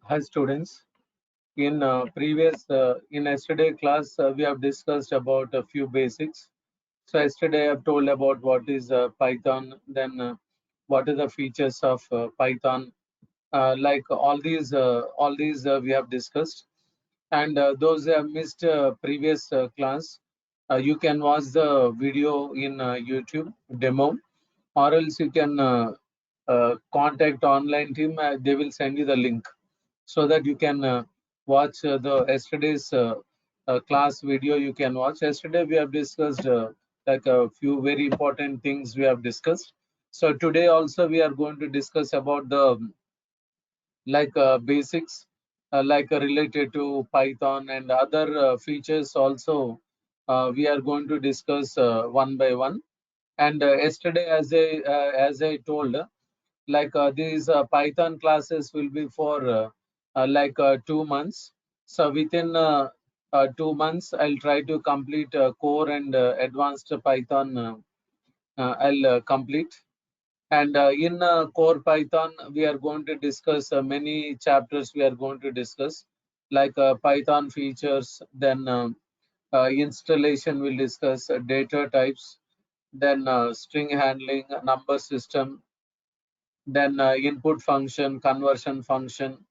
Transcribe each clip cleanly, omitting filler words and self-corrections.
Hi students. In yesterday class, we have discussed about a few basics. So yesterday I've told about what is Python, then what are the features of Python. Like all these we have discussed. And those who have missed previous class, you can watch the video in YouTube demo, or else you can contact online team. They will send you the link so that you can watch the yesterday's class video. You can watch. Yesterday we have discussed like a few very important things we have discussed. So today also we are going to discuss about the basics related to Python and other features also. We are going to discuss one by one. And yesterday, as I told, these Python classes will be for 2 months. So within 2 months, I'll try to complete core and advanced Python. I'll complete. And in core Python, we are going to discuss many chapters. We are going to discuss Python features. Then installation. We'll discuss data types. Then string handling, number system, then input function, conversion function,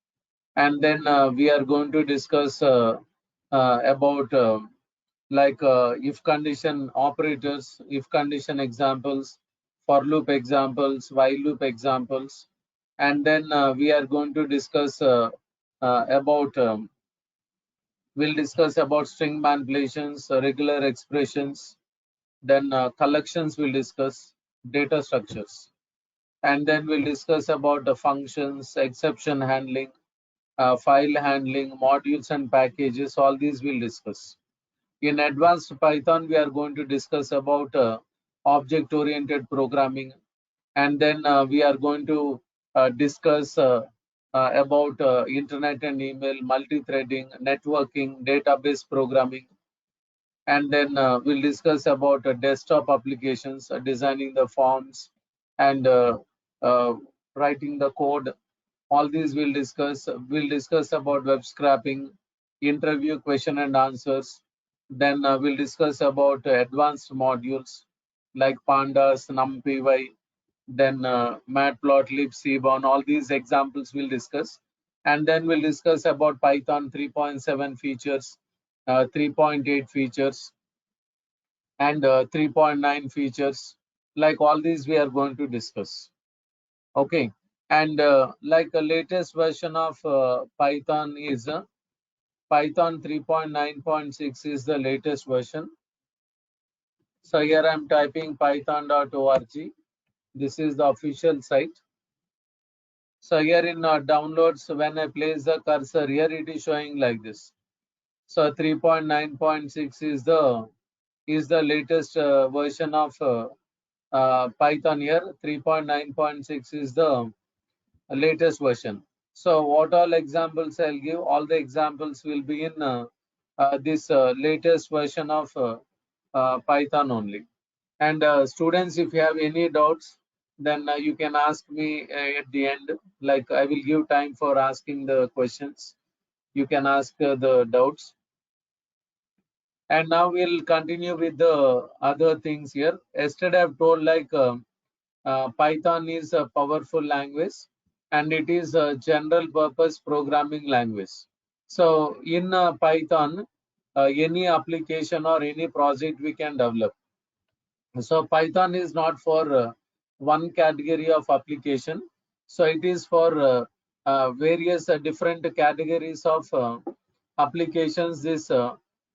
and then we are going to discuss about if condition operators, if condition examples, for loop examples, while loop examples, and then we are going to discuss about we'll discuss about string manipulations, regular expressions, then collections. We'll discuss data structures, and then we'll discuss about the functions, exception handling, file handling, modules and packages. All these we'll discuss. In advanced Python, we are going to discuss about object-oriented programming, and then we are going to discuss about internet and email, multi-threading, networking, database programming, and then we'll discuss about desktop applications, designing the forms, and uh, writing the code. All these we'll discuss. We'll discuss about web scraping, interview question and answers. Then we'll discuss about advanced modules like pandas, numpy, then matplotlib, cbound. All these examples we'll discuss. And then we'll discuss about Python 3.7 features, 3.8 features, and 3.9 features. Like all these we are going to discuss. Okay. And a latest version of Python is Python 3.9.6 is the latest version. So here I'm typing python.org. This is the official site. So here in downloads, when I place the cursor here, it is showing like this. So 3.9.6 is the latest version of Python here. 3.9.6 is the latest version. So what all examples I'll give, all the examples will be in this latest version of Python only. And students, if you have any doubts, then you can ask me at the end. Like I will give time for asking the questions. You can ask the doubts. And now we'll continue with the other things here. Yesterday I've told Python is a powerful language and it is a general purpose programming language. So in Python, any application or any project we can develop. So Python is not for one category of application. So it is for various different categories of applications. This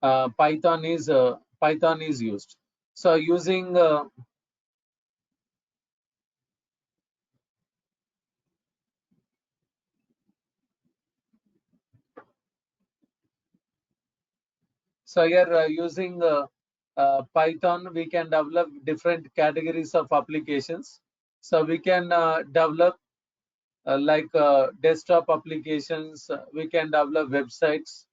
Python is used. So using So here using Python, we can develop different categories of applications. So we can develop desktop applications, we can develop websites,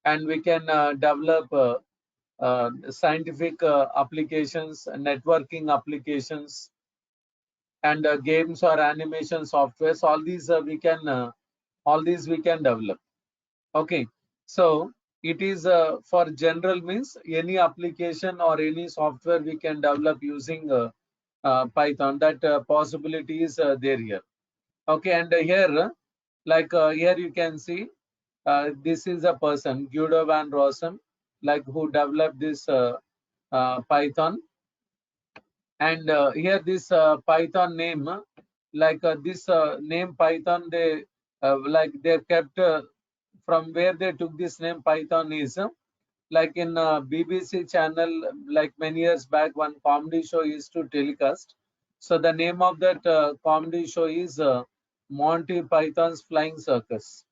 and we can develop scientific applications, networking applications, and games or animation softwares. All these we can All these we can develop. Okay, so it is for general means any application or any software we can develop using Python. That possibility is there here. Okay, and here, here you can see this is a person, Guido van Rossum, like who developed this Python. And here this Python name, this name Python, they they kept from where they took this name Python is like in BBC channel, like many years back, one comedy show used to telecast. So the name of that comedy show is Monty Python's Flying Circus.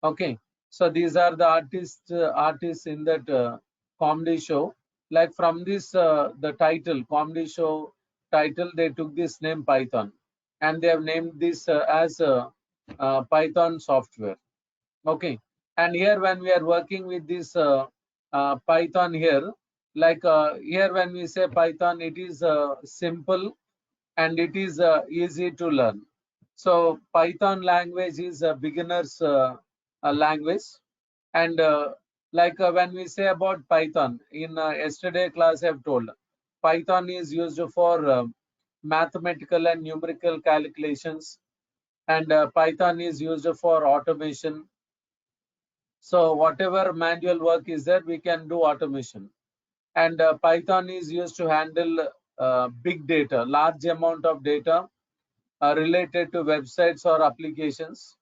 Okay, so these are the artists in that comedy show. Like from this the title comedy show title, they took this name Python, and they have named this as Python software. Okay, and here when we are working with this Python here, here when we say Python, it is simple and it is easy to learn. So Python language is a beginner's language, and when we say about Python, in yesterday class I have told, Python is used for mathematical and numerical calculations, and Python is used for automation. So whatever manual work is there, we can do automation. And Python is used to handle big data, large amount of data related to websites or applications.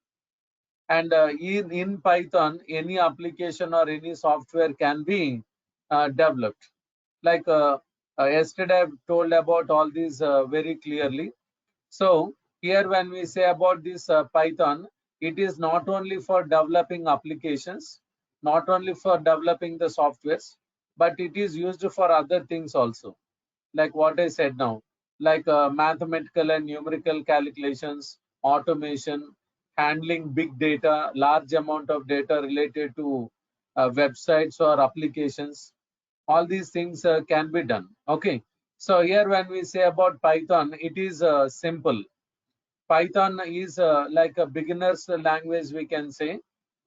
And in Python, any application or any software can be developed. Yesterday, I've told about all these very clearly. So here when we say about this Python, it is not only for developing applications, not only for developing the softwares, but it is used for other things also. Like what I said now, like mathematical and numerical calculations, automation, handling big data, large amount of data related to websites or applications. All these things can be done. Okay. So here when we say about Python, it is simple. Python is like a beginner's language, we can say.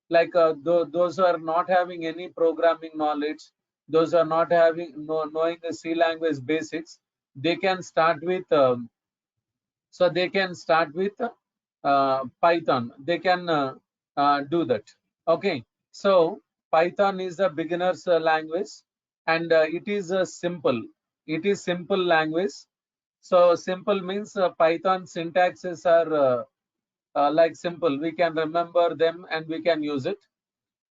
Those who are not having any programming knowledge, those are not having knowing the C language basics, they can start with Python. They can do that. Okay, so Python is a beginner's language, and it is simple. It is simple language. So simple means Python syntaxes are like simple. We can remember them and we can use it.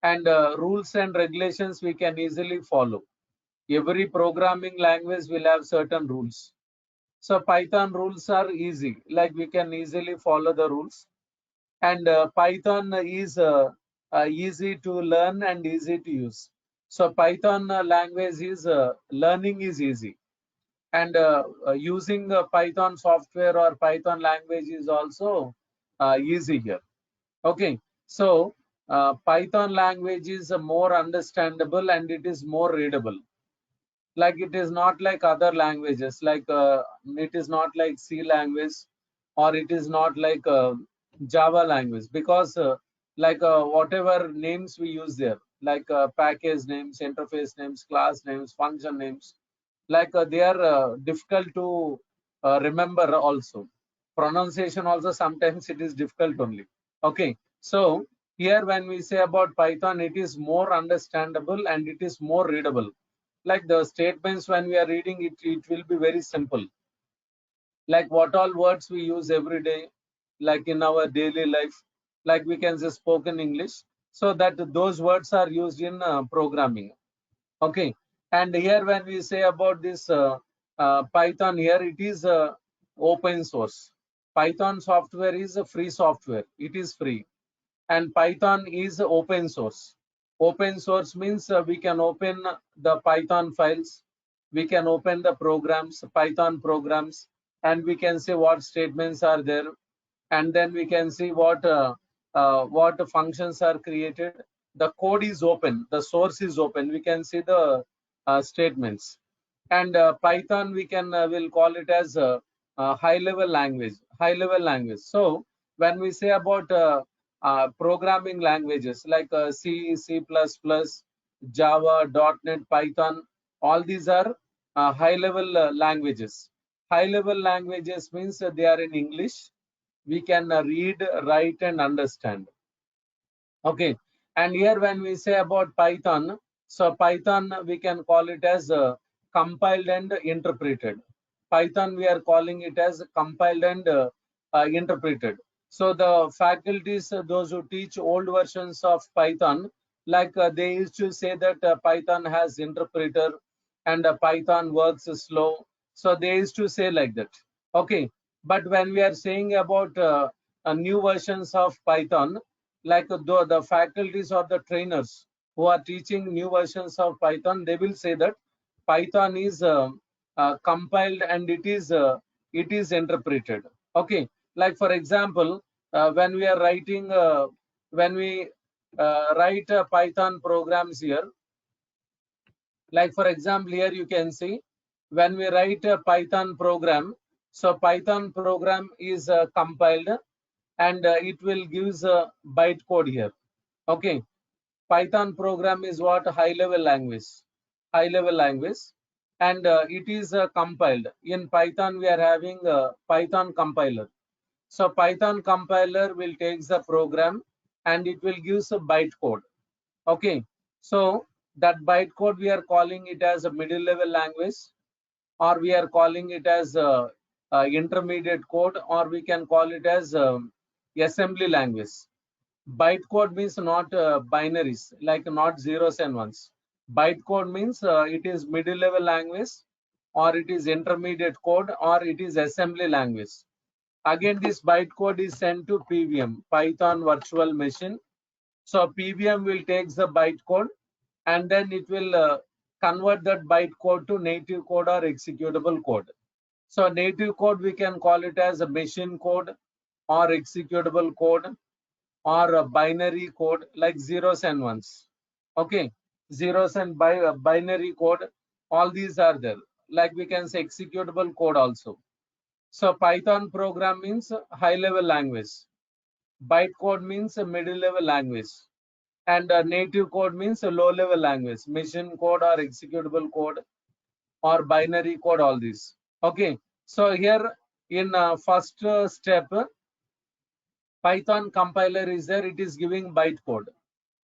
And rules and regulations we can easily follow. Every programming language will have certain rules. So Python rules are easy, like we can easily follow the rules. And Python is easy to learn and easy to use. So Python language is learning is easy, and using Python software or Python language is also easy here. Okay, so Python language is more understandable and it is more readable. Like it is not like other languages, it is not like C language, or it is not like Java language, because whatever names we use there, like package names, interface names, class names, function names, they are difficult to remember also. Pronunciation also sometimes it is difficult only. Okay, so here when we say about Python, it is more understandable and it is more readable. Like the statements when we are reading it, it will be very simple. Like what all words we use every day, like in our daily life, like we can say spoken English, so that those words are used in programming. Okay, and here when we say about this Python, here it is open source. Python software is a free software. It is free, and Python is open source. Open source means we can open the Python files, we can open the programs, Python programs, and we can see what statements are there, and then we can see what functions are created. The code is open, the source is open. We can see the statements, and Python we can will call it as a high level language. High level language. So when we say about programming languages like C, C++, Java, .NET, Python. All these are high-level languages. High-level languages means they are in English. We can read, write, and understand. Okay, and here when we say about Python, so Python we can call it as compiled and interpreted. Python we are calling it as compiled and interpreted. So the faculties, those who teach old versions of Python, like they used to say that Python has interpreter and Python works slow. So they used to say like that. Okay, but when we are saying about new versions of Python, like the faculties or the trainers who are teaching new versions of Python, they will say that Python is compiled and it is interpreted. Okay, like for example, when we are writing, when we write Python programs here, like for example, here you can see when we write a Python program, so Python program is compiled and it will gives a bytecode here. Okay, Python program is what high level language, and it is compiled. In Python, we are having a Python compiler. So Python compiler will take the program and it will give a bytecode. Okay, so that bytecode we are calling it as a middle level language, or we are calling it as intermediate code, or we can call it as assembly language. Bytecode means not binaries, like not zeros and ones. Bytecode means it is middle level language, or it is intermediate code, or it is assembly language. Again, this bytecode is sent to PVM, Python Virtual Machine. So PVM will take the bytecode and then it will convert that bytecode to native code or executable code. So native code, we can call it as a machine code or executable code or a binary code like zeros and ones. Okay, zeros and binary code, all these are there. Like we can say executable code also. So Python program means high level language. Bytecode means a middle level language. And native code means a low level language, machine code or executable code or binary code, all these. Okay, so here in first step, Python compiler is there, it is giving bytecode.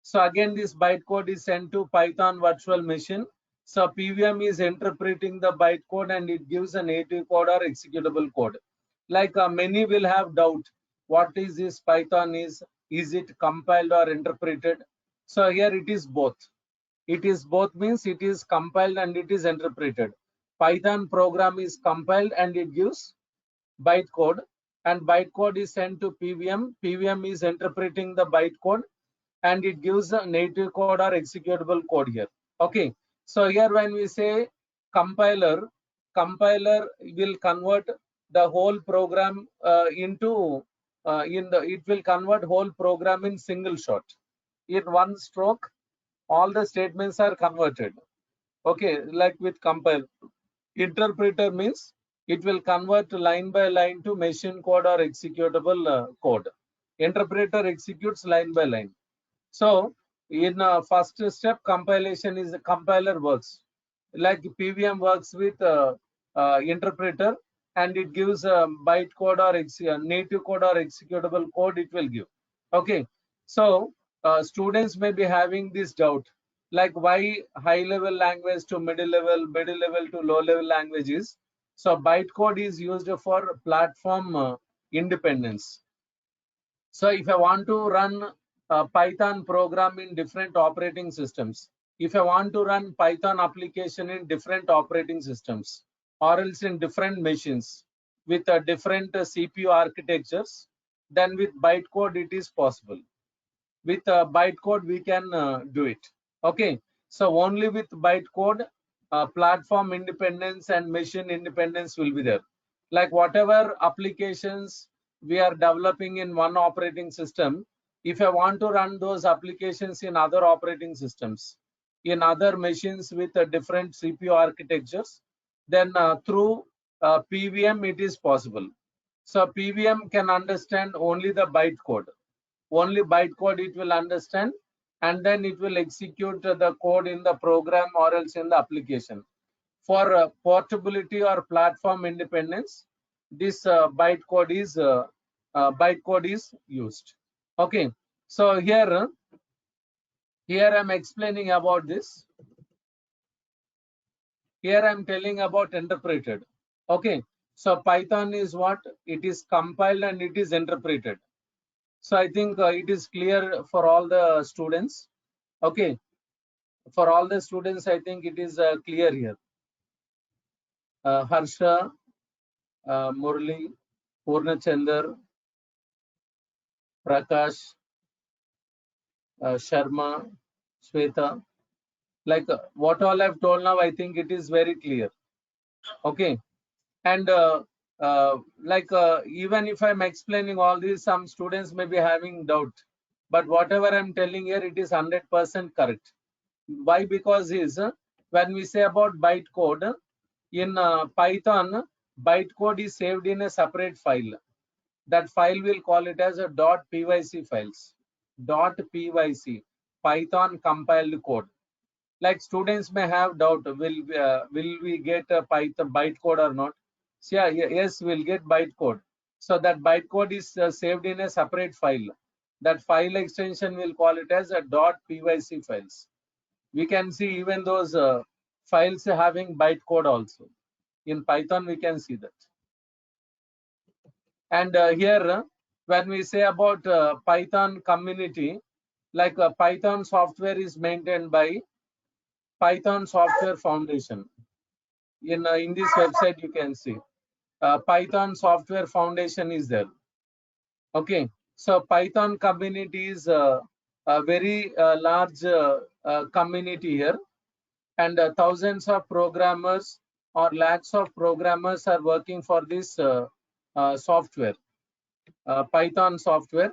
So again, this bytecode is sent to Python virtual machine. So PVM is interpreting the bytecode and it gives a native code or executable code. Like many will have doubt, what is this Python is it compiled or interpreted? So here it is both. It is both means it is compiled and it is interpreted. Python program is compiled and it gives bytecode, and bytecode is sent to PVM. PVM is interpreting the bytecode and it gives a native code or executable code here. Okay, so here when we say compiler, compiler will convert the whole program into it will convert whole program in single shot. In one stroke, all the statements are converted. Okay, like with compile. Interpreter means it will convert line by line to machine code or executable code. Interpreter executes line by line. So in first step, compilation is the compiler works. Like PVM works with interpreter and it gives byte code or native code or executable code it will give. Okay, so students may be having this doubt, like why high level language to middle level to low level languages. So bytecode is used for platform independence. So if I want to run a Python program in different operating systems, if I want to run Python application in different operating systems, or else in different machines with different CPU architectures, then with bytecode it is possible. With bytecode we can do it. Okay, so only with bytecode platform independence and machine independence will be there. Like whatever applications we are developing in one operating system, if I want to run those applications in other operating systems, in other machines with different CPU architectures, then through PVM it is possible. So PVM can understand only the bytecode. only bytecode it will understand, and then it will execute the code in the program or else in the application. For portability or platform independence, this bytecode is used. Okay, so here I'm explaining about this. Here I'm telling about interpreted. Okay, so Python is what? It is compiled and it is interpreted. So I think it is clear for all the students. Okay, for all the students, I think it is clear here. Harsha, Murli, Purnachandar, Prakash, Sharma, Shweta. Like what all I've told now, I think it is very clear. Okay, and even if I'm explaining all these, some students may be having doubt. But whatever I'm telling here, it is 100% correct. Why? Because is when we say about bytecode in Python, bytecode is saved in a separate file. That file will call it as a .pyc files. .pyc, Python compiled code. Like students may have doubt, will we get a Python bytecode or not? So yeah, yes, we'll get bytecode. So that bytecode is saved in a separate file. That file extension will call it as a .pyc files. We can see even those files having bytecode also. In Python, we can see that. And here, when we say about Python community, like Python software is maintained by Python Software Foundation. In this website, you can see Python Software Foundation is there. Okay, so Python community is a very large community here, and thousands of programmers or lakhs of programmers are working for this software, Python software.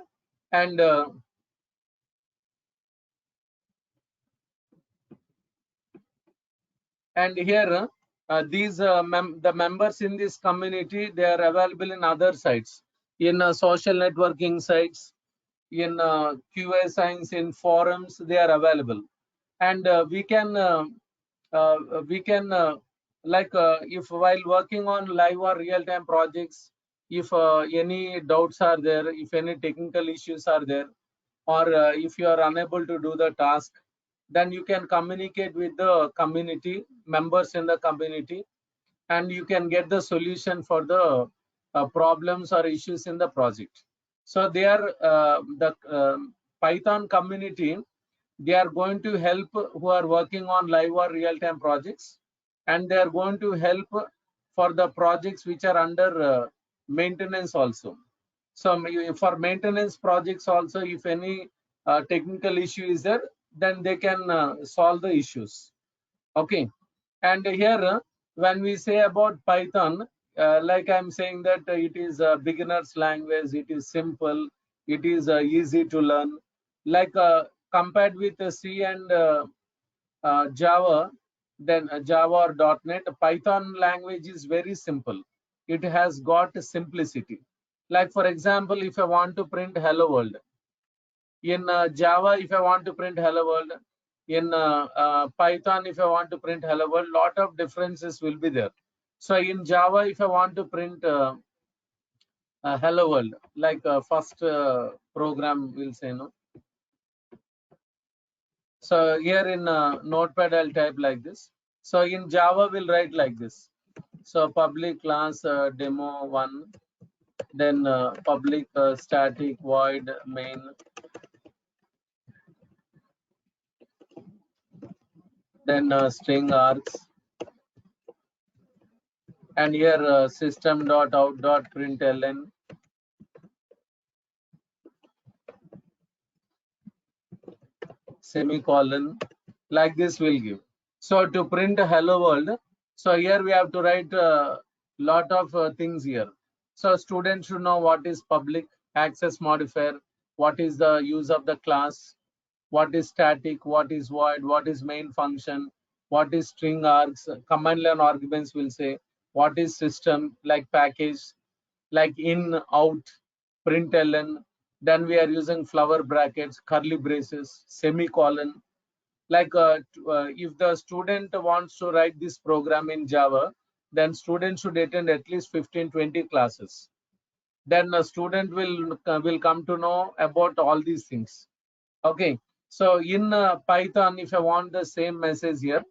And here the members in this community, they are available in other sites, in social networking sites, in QA science, in forums, they are available. And we can if while working on live or real-time projects, if any doubts are there, if any technical issues are there, or if you are unable to do the task, then you can communicate with the community members in the community, and you can get the solution for the problems or issues in the project. So they are the Python community, they are going to help who are working on live or real-time projects, and they are going to help for the projects which are under maintenance also. So for maintenance projects also, if any technical issue is there, then they can solve the issues. Okay, and here when we say about Python, like I'm saying that it is a beginner's language, it is simple, it is easy to learn. Like compared with C and Java, then Java or .NET, Python language is very simple. It has got simplicity. Like for example, if I want to print hello world, in Java, if I want to print hello world, in Python, if I want to print hello world, lot of differences will be there. So in Java, if I want to print hello world, like first program will say no. So here in Notepad, I'll type like this. So in Java, we'll write like this. So public class demo one, then public static void main, then string args, and here system.out.println, semicolon, like this will give. So to print hello world, so here we have to write a lot of things here. So students should know what is public access modifier, what is the use of the class, what is static, what is void, what is main function, what is string args, command line arguments will say, what is system, like package, like in, out, println, Then we are using flower brackets, curly braces, semicolon. Like if the student wants to write this program in Java, then student should attend at least 15-20 classes. Then a student will come to know about all these things. Okay, so in Python, if I want the same message here,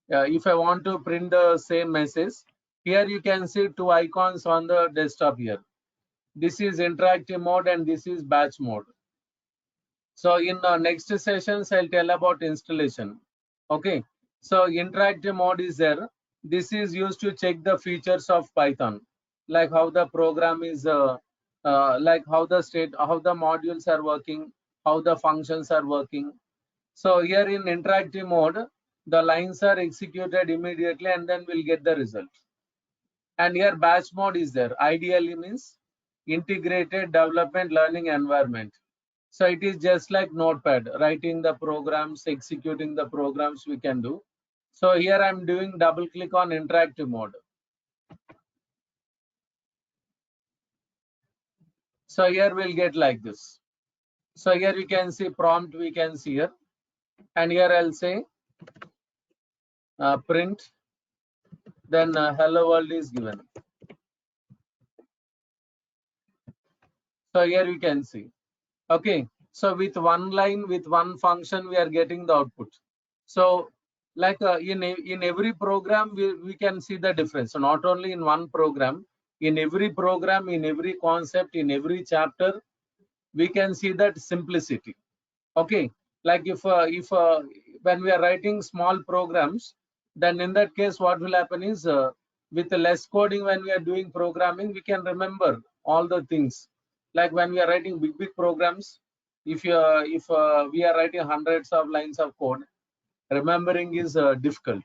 if I want to print the same message, here you can see two icons on the desktop here. This is interactive mode and this is batch mode. So in next sessions, I'll tell about installation. Okay, so interactive mode is there. This is used to check the features of Python, like how the program is, like how the modules are working, how the functions are working. So here in interactive mode, the lines are executed immediately and then we'll get the result. And here batch mode is there. Ideally means integrated development learning environment. So it is just like Notepad, writing the programs, executing the programs we can do. So here I'm doing double click on interactive mode. So here we'll get like this. So here you can see prompt, we can see here. And here I'll say print, then hello world is given. So here you can see. Okay, so with one line, with one function, we are getting the output. So like in every program, we can see the difference. So not only in one program, in every program, in every concept, in every chapter, we can see that simplicity. Okay, like if when we are writing small programs, then in that case, what will happen is with less coding, when we are doing programming, we can remember all the things. Like when we are writing big programs, if we are writing hundreds of lines of code, remembering is difficult.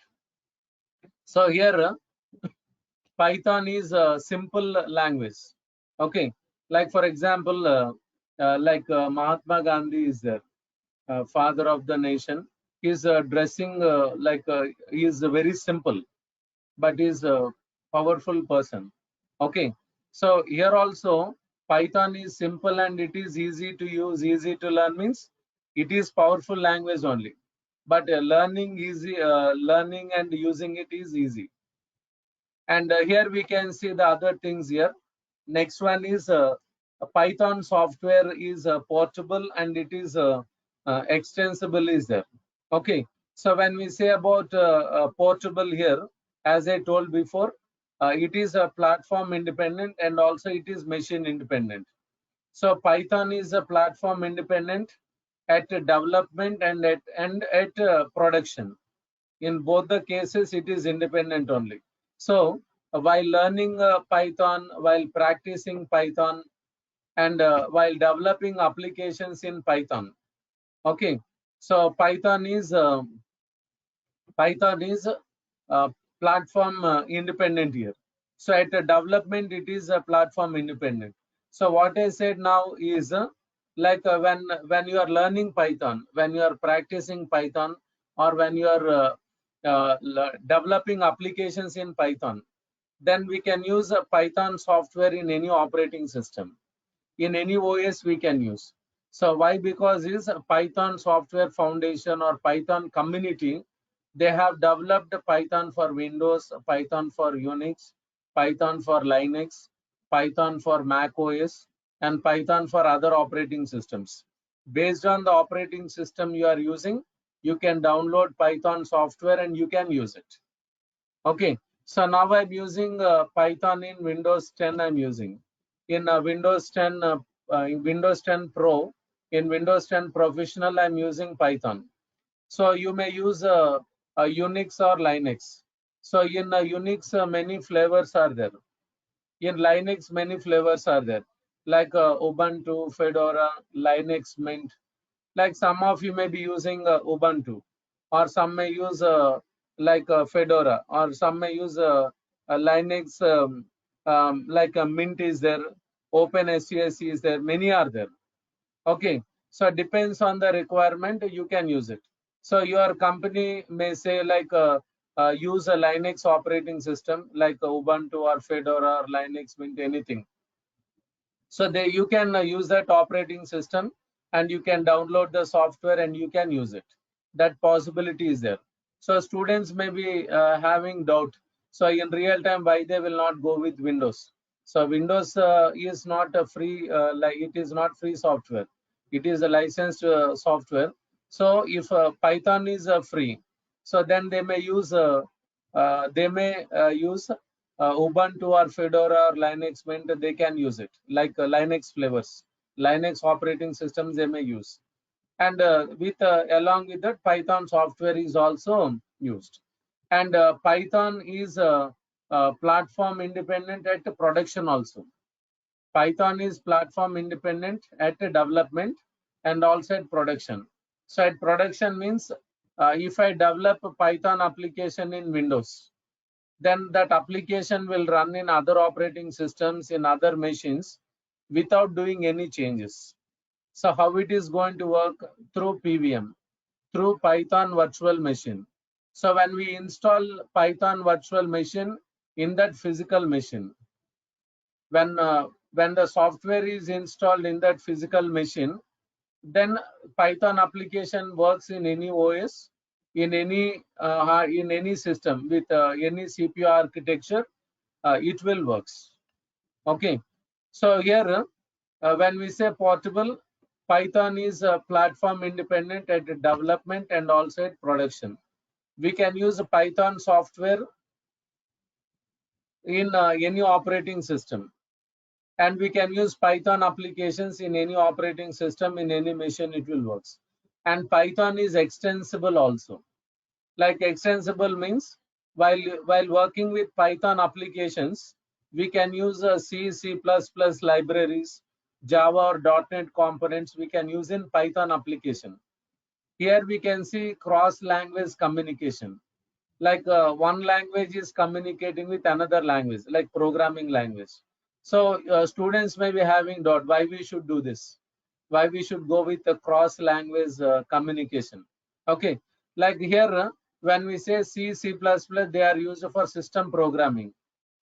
So here Python is a simple language. Okay, like for example, like Mahatma Gandhi is there, father of the nation. He's dressing like he is very simple, but he's a powerful person. Okay, so here also Python is simple and it is easy to use, easy to learn, means it is powerful language only, but learning and using it is easy. And here we can see the other things here. Next one is Python software is portable and it is extensible is there. Okay, so when we say about portable here, as I told before, it is a platform independent and also it is machine independent. So Python is a platform independent at development and at production. In both the cases, it is independent only. So while learning Python, while practicing Python, and while developing applications in Python, okay. So Python is platform independent here. So at the development, it is a platform independent. So what I said now is like when you are learning Python, when you are practicing Python, or when you are developing applications in Python, then we can use a Python software in any operating system. In any OS we can use. So why? Because is Python software foundation or Python community, they have developed Python for Windows, Python for Unix, Python for Linux, Python for Mac OS, and Python for other operating systems. Based on the operating system you are using, you can download Python software and you can use it. Okay, so now I'm using Python in Windows 10. I'm using in Windows 10, in Windows 10 Pro, in Windows 10 Professional. I'm using Python. So you may use Unix or Linux. So in Unix, many flavors are there. In Linux, many flavors are there, like Ubuntu, Fedora, Linux Mint. Like some of you may be using Ubuntu, or some may use like Fedora, or some may use Linux, like Mint is there, OpenSUSE is there, many are there. Okay, so it depends on the requirement, you can use it. So your company may say like use a Linux operating system like Ubuntu or Fedora or Linux Mint, anything. So you can use that operating system and you can download the software and you can use it. That possibility is there. So students may be having doubt. So in real time, why they will not go with Windows? So Windows is not a free, like it is not free software. It is a licensed software. So if Python is free, so then they may use Ubuntu or Fedora or Linux Mint, they can use it, like Linux flavors, Linux operating systems they may use. And along with that, Python software is also used. And Python is platform independent at production also. Python is platform independent at development and also at production. So at production means if I develop a Python application in Windows, then that application will run in other operating systems in other machines without doing any changes. So how it is going to work? Through PVM, through Python virtual machine. So when we install Python virtual machine in that physical machine, when the software is installed in that physical machine, then Python application works in any OS, in any system with any CPU architecture, it will works. Okay, so here when we say portable, Python is platform independent at development and also at production. We can use Python software in any operating system, and we can use Python applications in any operating system, in any machine it will works. And Python is extensible also. Like extensible means while working with Python applications, we can use C, C++ libraries, Java or .NET components we can use in Python application. Here we can see cross-language communication. Like one language is communicating with another language, like programming language. So students may be having doubt why we should do this, why we should go with the cross-language communication. Okay, like here when we say C, C++, they are used for system programming.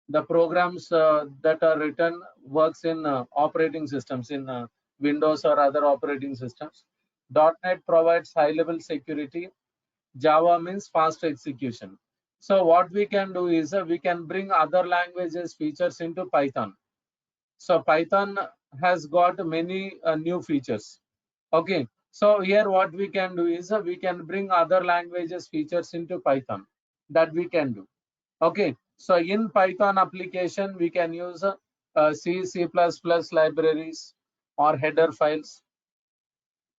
The programs that are written works in operating systems in Windows or other operating systems. .NET provides high-level security. Java means fast execution. So what we can do is we can bring other languages features into Python. So Python has got many new features. Okay, so here what we can do is we can bring other languages features into Python. That we can do. Okay, so in Python application we can use C, C++ libraries or header files,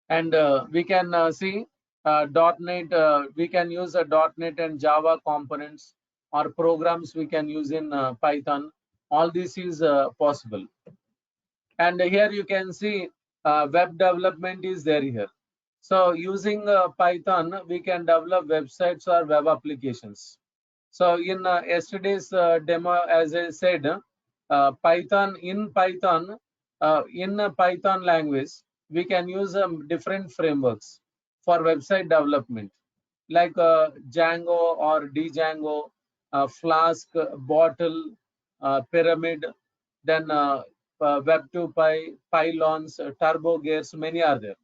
and we can see .NET. We can use .NET and Java components or programs we can use in Python. All this is possible. And here you can see web development is there here. So using Python, we can develop websites or web applications. So in yesterday's demo, as I said, Python in Python language, we can use different frameworks for website development, like Django or DJANGO, Flask, Bottle, Pyramid, then Web2Py, Pylons, Turbo Gears, many are there.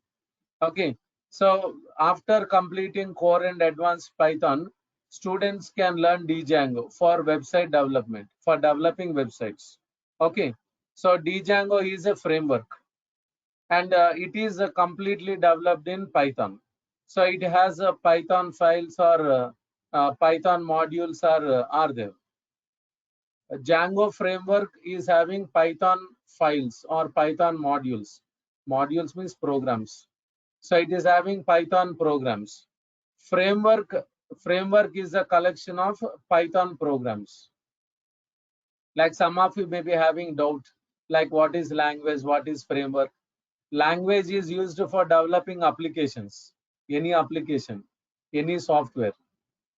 Okay, so after completing core and advanced Python, students can learn DJANGO for website development, for developing websites. Okay, so DJANGO is a framework, and it is completely developed in Python. So it has Python files or Python modules are there. Django framework is having Python files or Python modules. Modules means programs. So it is having Python programs. Framework is a collection of Python programs. Like some of you may be having doubt, like what is language, what is framework. Language is used for developing applications, any application, any software.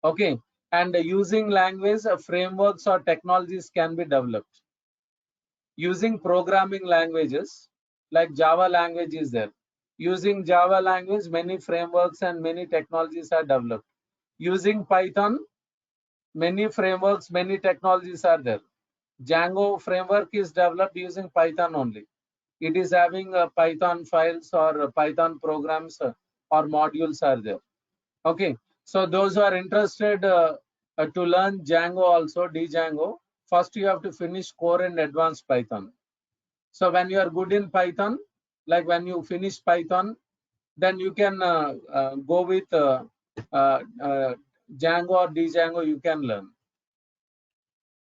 Okay, and using language, frameworks or technologies can be developed. Using programming languages, like Java language is there. Using Java language, many frameworks and many technologies are developed. Using Python, many frameworks, many technologies are there. Django framework is developed using Python only. it is having Python files or Python programs or modules are there. Okay, so those who are interested to learn Django also, DJANGO, first you have to finish core and advanced Python. So when you are good in Python, like when you finish Python, then you can go with Django or DJANGO, you can learn.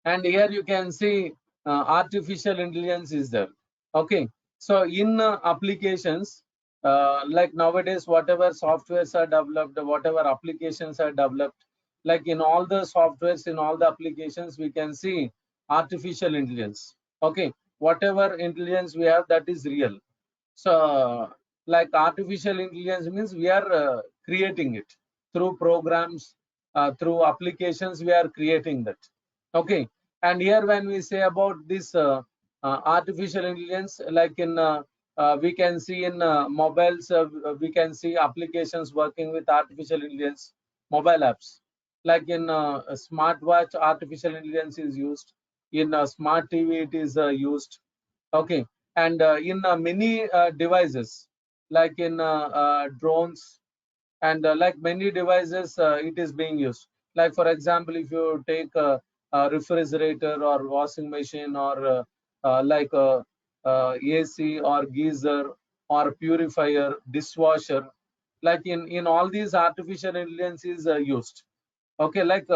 And here you can see artificial intelligence is there. Okay, so in applications, like nowadays, whatever softwares are developed, whatever applications are developed, like in all the softwares, in all the applications, we can see artificial intelligence. Okay, whatever intelligence we have, that is real. So, like artificial intelligence means we are creating it through programs, through applications, we are creating that. Okay, and here when we say about this artificial intelligence, like in we can see in mobiles, we can see applications working with artificial intelligence, mobile apps. Like in a smartwatch, artificial intelligence is used. In a smart TV, it is used. Okay, and in many devices, like in drones, and like many devices, it is being used. Like for example, if you take a refrigerator or washing machine or like a, AC or geyser or purifier, dishwasher, like in all these, artificial intelligence is used. Okay, like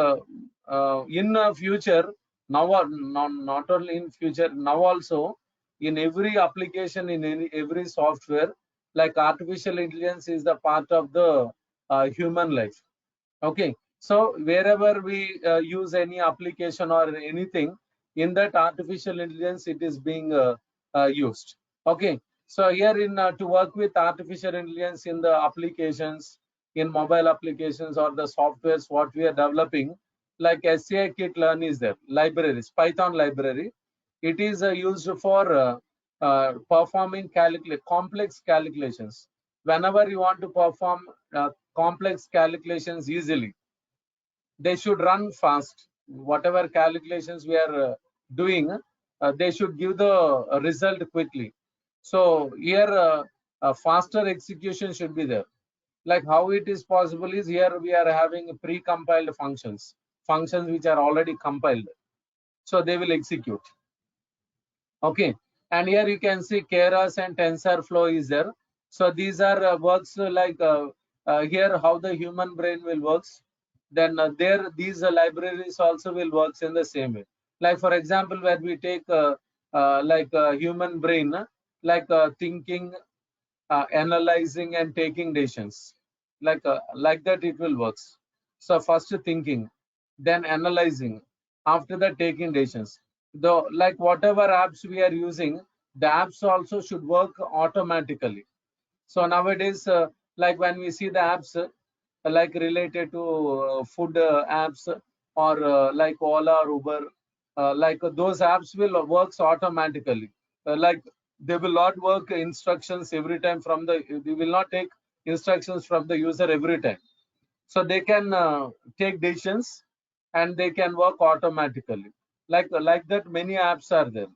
in future, now not only in future, now also in every application, in every software, like artificial intelligence is the part of the human life. Okay, so wherever we use any application or anything, in that artificial intelligence, it is being used. Okay, so here in to work with artificial intelligence in the applications, in mobile applications or the softwares what we are developing, like SCI Kit Learn is there, libraries, Python library. It is used for performing complex calculations. Whenever you want to perform complex calculations easily, they should run fast. Whatever calculations we are doing, they should give the result quickly. So here, a faster execution should be there. Like how it is possible is, here we are having pre-compiled functions, functions which are already compiled. So they will execute. Okay, and here you can see Keras and TensorFlow is there. So these are works like here how the human brain will works. Then there these libraries also will works in the same way. Like for example, where we take like human brain, like thinking, analyzing and taking decisions, like that it will works. So first thinking, then analyzing, after that taking decisions. Though like whatever apps we are using, the apps also should work automatically. So nowadays, like when we see the apps like related to food apps, or like Ola or Uber, like those apps will works automatically. Like they will not work instructions every time from the, they will not take instructions from the user every time. So they can take decisions and they can work automatically. Like that, many apps are there.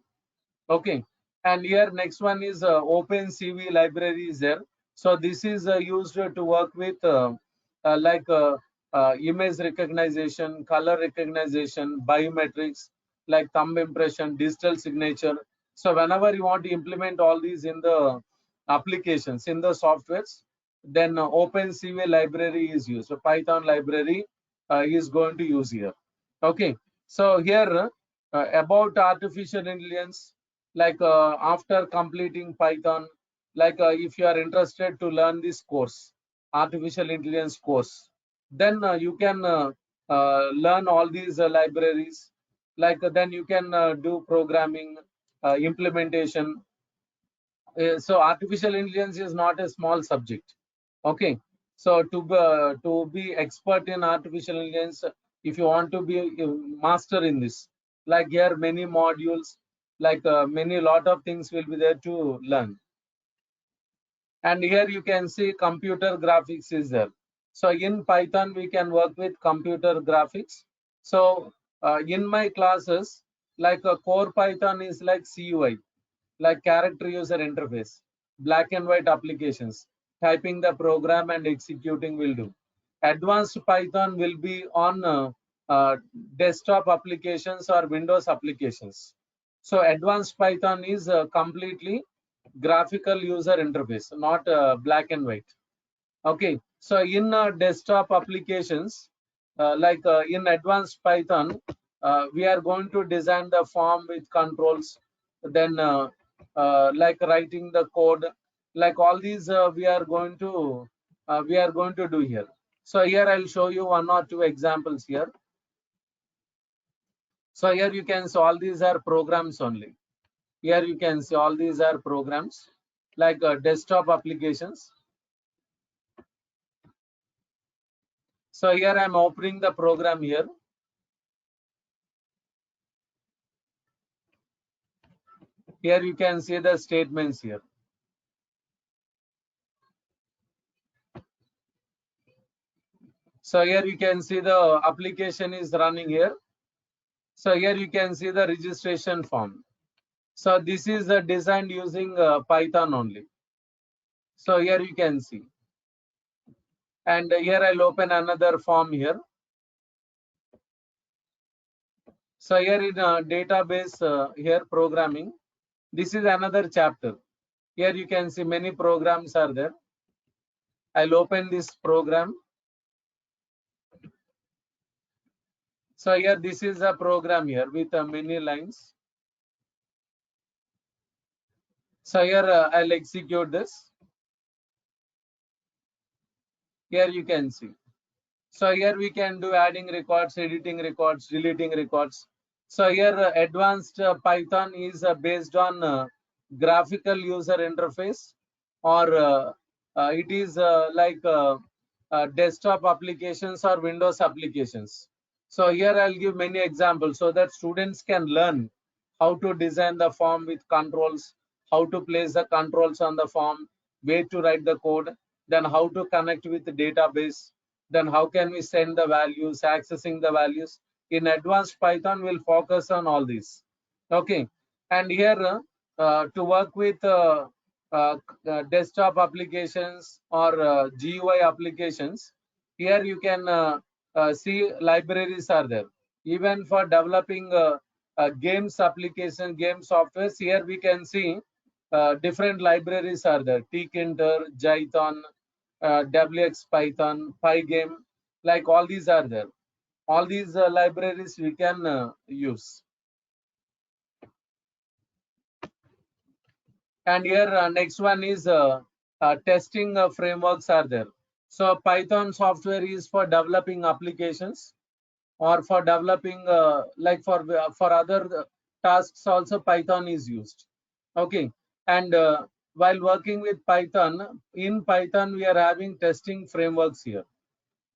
Okay, and here next one is OpenCV library is there. So this is used to work with like image recognition, color recognition, biometrics, like thumb impression, digital signature. So whenever you want to implement all these in the applications, in the softwares, then OpenCV library is used. So Python library is going to use here. Okay, so here about artificial intelligence, like after completing Python, like if you are interested to learn this course, artificial intelligence course, then you can learn all these libraries. Like then you can do programming, implementation. So artificial intelligence is not a small subject. Okay, so to be expert in artificial intelligence, if you want to be a master in this, like here many modules, like many lot of things will be there to learn. And here you can see computer graphics is there. So in Python we can work with computer graphics. So in my classes, like core Python is like CUI. like character user interface, black and white applications, typing the program and executing will do. Advanced Python will be on desktop applications or Windows applications. So advanced Python is completely graphical user interface, not black and white. Okay, so in desktop applications, in advanced Python, we are going to design the form with controls, then like writing the code, like all these we are going to do here. So here I'll show you one or two examples here. So here you can see all these are programs only. Here you can see all these are programs like desktop applications. So here I'm opening the program here. Here you can see the statements here. So here you can see the application is running here. So here you can see the registration form. So this is designed using Python only. So here you can see. And here I'll open another form here. So here in database, here programming, this is another chapter. Here you can see many programs are there. I'll open this program. So here this is a program here with many lines. So here I'll execute this. Here you can see. So here we can do adding records, editing records, deleting records. So here advanced Python is based on graphical user interface, or it is desktop applications or Windows applications. So here I'll give many examples so that students can learn how to design the form with controls, how to place the controls on the form, where to write the code, then how to connect with the database, then how can we send the values, accessing the values. In advanced Python, we'll focus on all these. Okay, and here to work with desktop applications or GUI applications, here you can see libraries are there. Even for developing games application, game softwares, here we can see different libraries are there. Tkinter, Jython, WX Python, Pygame, like all these are there. All these libraries we can use. And here next one is testing frameworks are there. So Python software is for developing applications, or for developing for other tasks also Python is used. Okay, and while working with Python, in Python we are having testing frameworks here.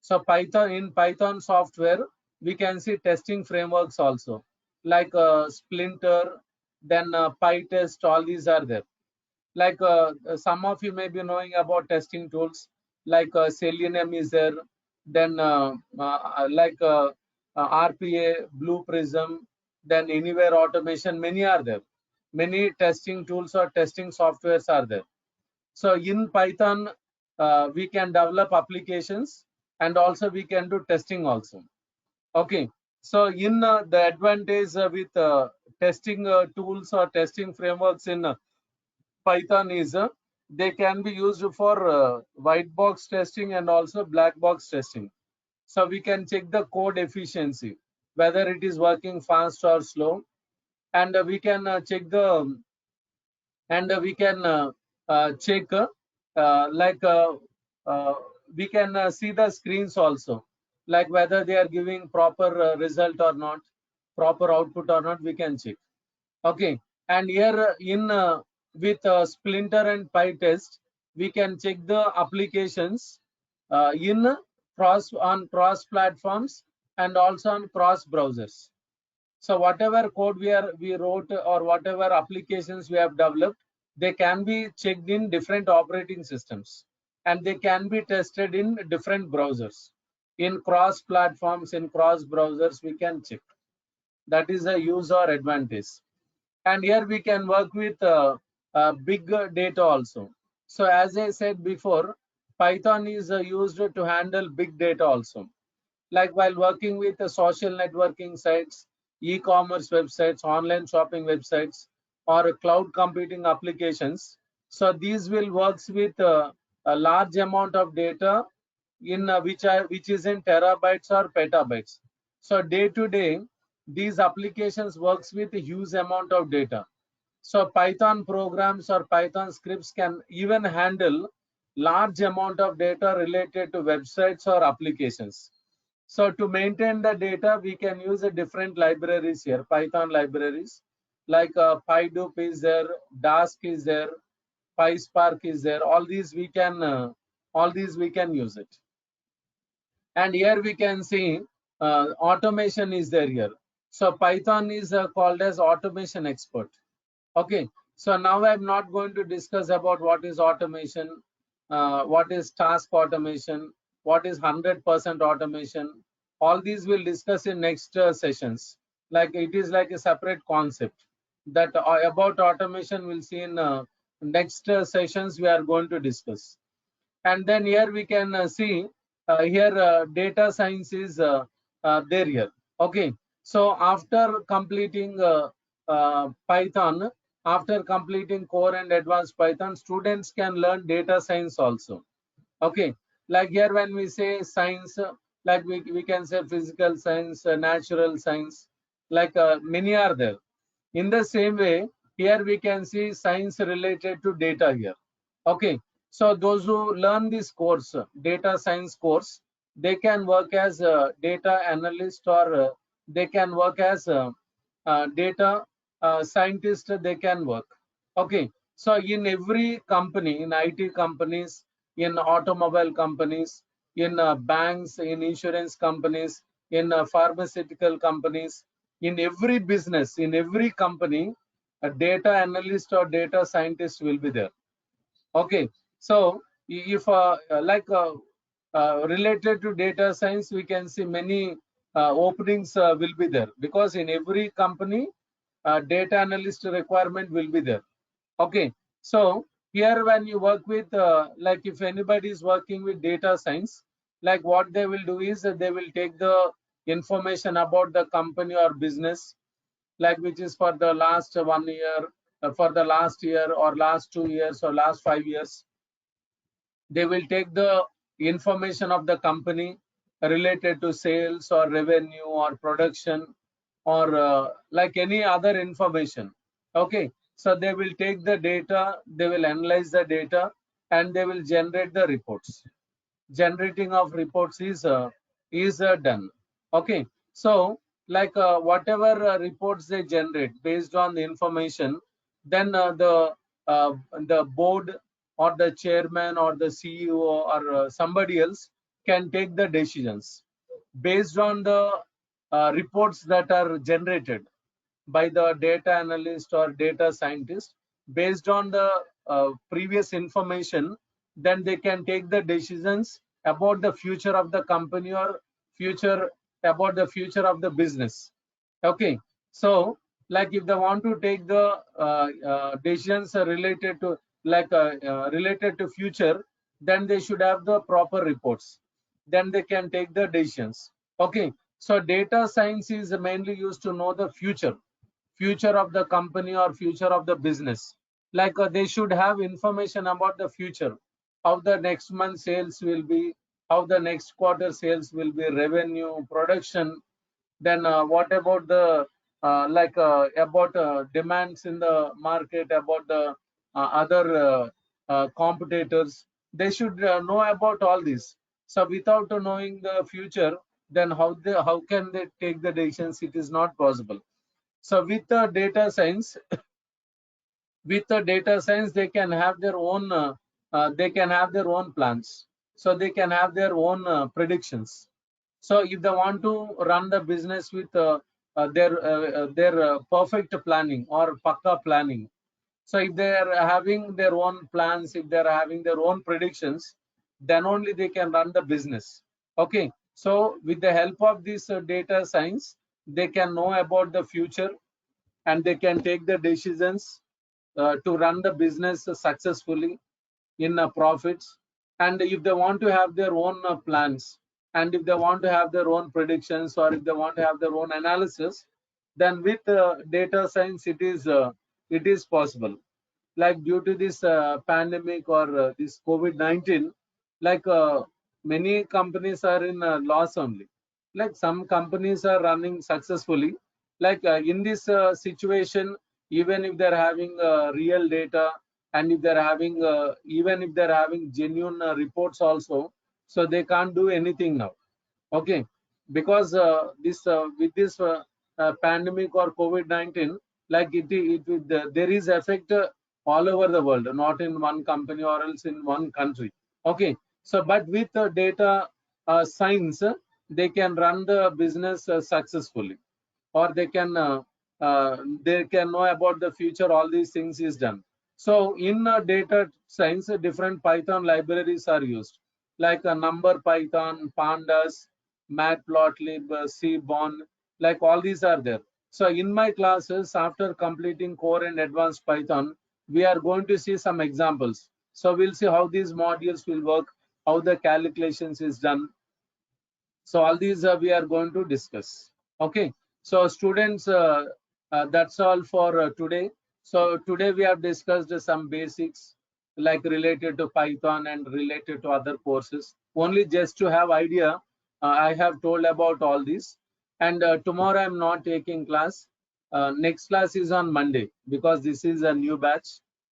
So Python software, we can see testing frameworks also, like Splinter, then PyTest, all these are there. Like some of you may be knowing about testing tools, like Selenium is there, then RPA, Blue Prism, then Anywhere Automation, many are there. Many testing tools or testing softwares are there. So in Python, we can develop applications, and also we can do testing also. Okay, so in the advantage with testing tools or testing frameworks in Python is they can be used for white box testing and also black box testing. So we can check the code efficiency, whether it is working fast or slow, and we can check the check we can see the screens also, like whether they are giving proper result or not, proper output or not, we can check. Okay, and here in with Splinter and PyTest, we can check the applications in cross platforms and also on cross browsers. So whatever code we wrote or whatever applications we have developed, they can be checked in different operating systems, and they can be tested in different browsers. In cross platforms, in cross browsers, we can check. That is a use or advantage. And here we can work with big data also. So as I said before, Python is used to handle big data also. Like while working with social networking sites, e-commerce websites, online shopping websites, or cloud computing applications. So these will works with a large amount of data in which is in terabytes or petabytes. So day to day, these applications works with a huge amount of data. So Python programs or Python scripts can even handle large amount of data related to websites or applications. So to maintain the data, we can use a different libraries here, Python libraries, like PyDup is there, Dask is there, PySpark is there. All these we can use it. And here we can see automation is there here. So Python is called as automation expert. Okay, so now I'm not going to discuss about what is automation, what is task automation, what is 100% automation. All these we'll discuss in next sessions. Like it is like a separate concept that about automation we'll see in next sessions we are going to discuss. And then here we can see here data science is there here. Okay, so after completing Python, after completing core and advanced Python, students can learn data science also. Okay, like here when we say science, like we can say physical science, natural science, like many are there. In the same way, here we can see science related to data here. Okay, so those who learn this course, data science course, they can work as a data analyst, or they can work as a data scientist, they can work. Okay, so in every company, in IT companies, in automobile companies, in banks, in insurance companies, in pharmaceutical companies, in every business, in every company, a data analyst or data scientist will be there. Okay, so if related to data science, we can see many openings will be there, because in every company, data analyst requirement will be there. Okay, so here when you work with, like if anybody is working with data science, like what they will do is they will take the information about the company or business, like which is for the last 1 year, for the last year or last 2 years or last 5 years. They will take the information of the company related to sales or revenue or production, or like any other information. Okay, so they will take the data, they will analyze the data, and they will generate the reports. Generating of reports is done. Okay, so like whatever reports they generate based on the information, then the board or the chairman or the CEO or somebody else can take the decisions based on the reports that are generated by the data analyst or data scientist. Based on the previous information, then they can take the decisions about the future of the company, or future about the future of the business. Okay, so like if they want to take the decisions related to, like related to future, then they should have the proper reports, then they can take the decisions. Okay, so data science is mainly used to know the future of the company or future of the business. Like they should have information about the future, how the next month sales will be, how the next quarter sales will be, revenue, production. Then what about the about demands in the market, about the other competitors. They should know about all this. So without knowing the future, then how can they take the decisions? It is not possible. So with the data science, they can have their own plans. So they can have their own predictions. So if they want to run the business with their perfect planning or pakka planning, so if they are having their own plans, if they are having their own predictions, then only they can run the business. Okay, so with the help of this data science, they can know about the future, and they can take the decisions to run the business successfully in profits. And if they want to have their own plans, and if they want to have their own predictions, or if they want to have their own analysis, then with data science it is possible. Like due to this pandemic or this COVID-19, like many companies are in loss only. Like some companies are running successfully. Like in this situation, even if they're having real data, and if they're having even if they're having genuine reports also, so they can't do anything now. Okay, because this with this pandemic or COVID-19, like there is effect all over the world, not in one company or else in one country. Okay, so but with data science, they can run the business successfully, or they can know about the future. All these things is done. So in data science, different Python libraries are used, like number Python, pandas, matplotlib, cbon, like all these are there. So in my classes, after completing core and advanced Python, we are going to see some examples. So we'll see how these modules will work, how the calculations is done. So all these we are going to discuss. Okay, so students, that's all for today. So today we have discussed some basics, like related to Python and related to other courses. Only just to have idea, I have told about all this. And tomorrow I'm not taking class. Next class is on Monday, because this is a new batch.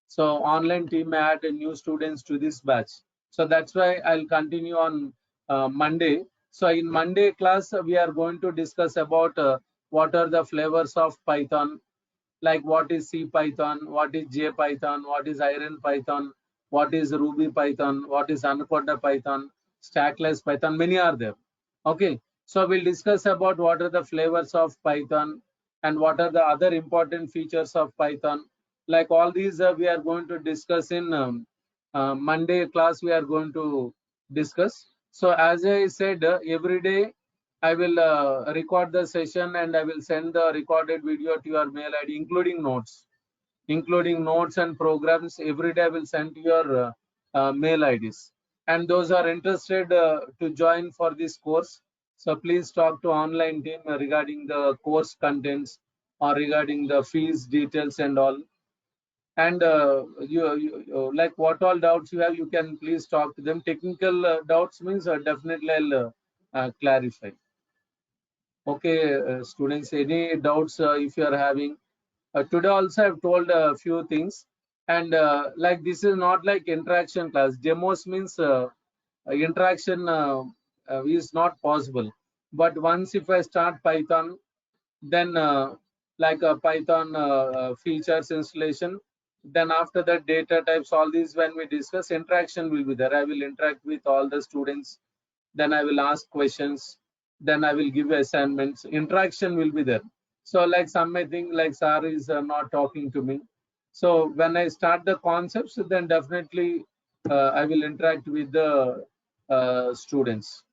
So online team add new students to this batch. So that's why I'll continue on Monday. So in Monday class, we are going to discuss about what are the flavors of Python, like what is C Python, what is J Python, what is Iron Python, what is Ruby Python, what is Anaconda Python, Stackless Python, many are there. Okay, so we'll discuss about what are the flavors of Python and what are the other important features of Python. Like all these we are going to discuss in Monday class, we are going to discuss. So as I said, every day I will record the session, and I will send the recorded video to your mail ID, including notes and programs. Every day I will send to your mail IDs. And those are interested to join for this course, so please talk to online team regarding the course contents, or regarding the fees details and all. And like what all doubts you have, you can please talk to them. Technical doubts means definitely I'll clarify. Okay, students, any doubts if you are having? Today also I've told a few things, and like this is not like interaction class. Demos means interaction is not possible. But once if I start Python, then like a Python features installation, then after that data types, all these when we discuss, interaction will be there. I will interact with all the students, then I will ask questions, then I will give assignments. Interaction will be there. So like some may think like sir is not talking to me. So when I start the concepts, then definitely I will interact with the students.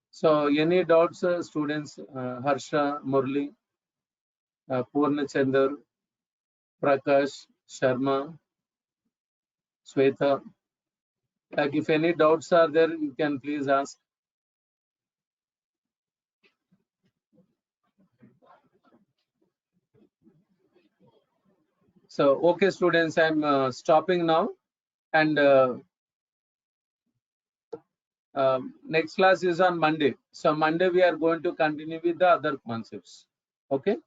So any doubts, students? Harsha, Murli, Purnachandar, Prakash, Sharma, Sweta. Like if any doubts are there, you can please ask. So okay, students, I'm stopping now, and next class is on Monday. So Monday we are going to continue with the other concepts. Okay.